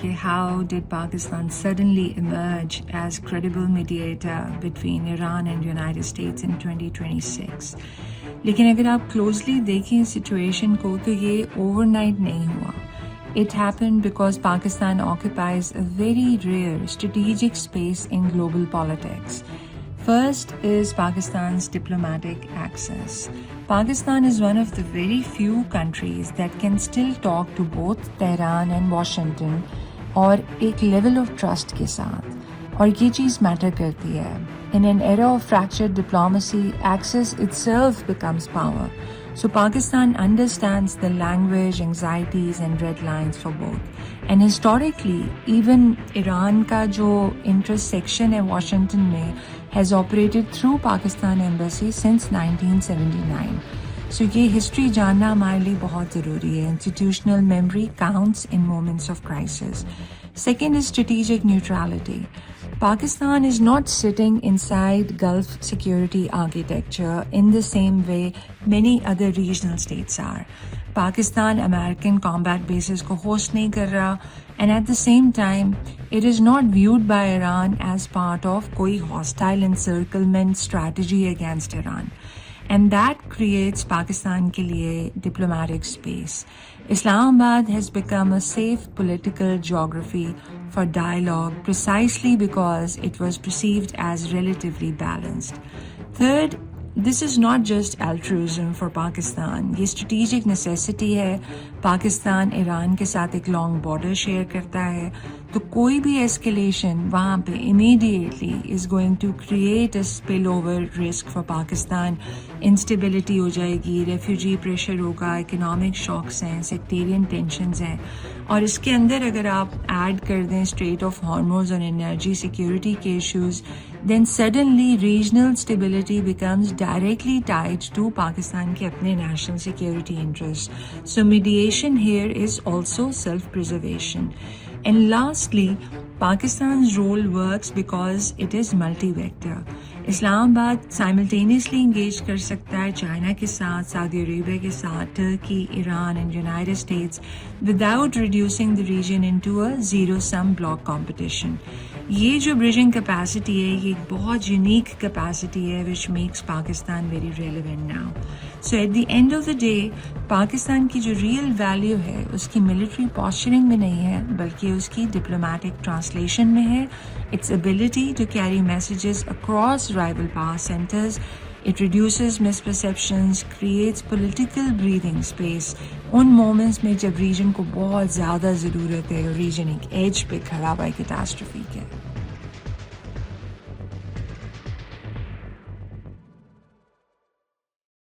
कि how did Pakistan suddenly emerge as credible mediator between Iran and United States in 2026. लेकिन अगर आप closely देखें सिचुएशन को तो ये overnight नहीं हुआ. It happened because Pakistan occupies a very rare strategic space in global politics. First is Pakistan's diplomatic access. Pakistan is one of the very few countries that can still talk to both Tehran and Washington और एक level of trust के साथ और ये चीज़ matter करती है. In an era of fractured diplomacy, access itself becomes power. So Pakistan understands the language, anxieties and red lines for both. And historically, even Iran का जो intersection है Washington में has operated through Pakistan Embassy since 1979. So ये history जानना हमारे लिए बहुत ज़रूरी है. Institutional memory counts in moments of crisis. Second is strategic neutrality. Pakistan is not sitting inside Gulf security architecture in the same way many other regional states are. Pakistan American combat bases को host नहीं कर रहा and at the same time it is not viewed by Iran as part of कोई hostile encirclement strategy against Iran. And that creates Pakistan के लिए diplomatic space. Islamabad has become a safe political geography for dialogue precisely because it was perceived as relatively balanced. Third, this is not just altruism for Pakistan. ये strategic necessity है. Pakistan Iran के साथ एक long border share करता है तो कोई भी escalation वहाँ पे immediately is going to create a spillover risk for Pakistan. Instability हो जाएगी, refugee pressure होगा, economic shocks हैं, sectarian tensions हैं और इसके अंदर अगर आप add कर दें Strait of Hormuz और energy security के issues, then suddenly regional stability becomes directly tied to Pakistan के अपने national security interests. So mediation here is also self-preservation. And lastly, Pakistan's role works because it is multi-vector. Islamabad simultaneously engage कर सकता है China के साथ, Saudi Arabia के साथ, Turkey, Iran and United States without reducing the region into a zero-sum block competition. ये जो bridging capacity है, ये एक बहुत unique capacity है which makes Pakistan very relevant now. So at the end of the day, Pakistan की जो real value है, उसकी military posturing में नहीं है, बल्कि उसकी diplomatic translation में है. Its ability to carry messages across rival power centers. It reduces misperceptions, creates political breathing space. उन moments में जब region को बहुत ज़्यादा ज़रूरत है, region एक edge पे खड़ा by catastrophe के.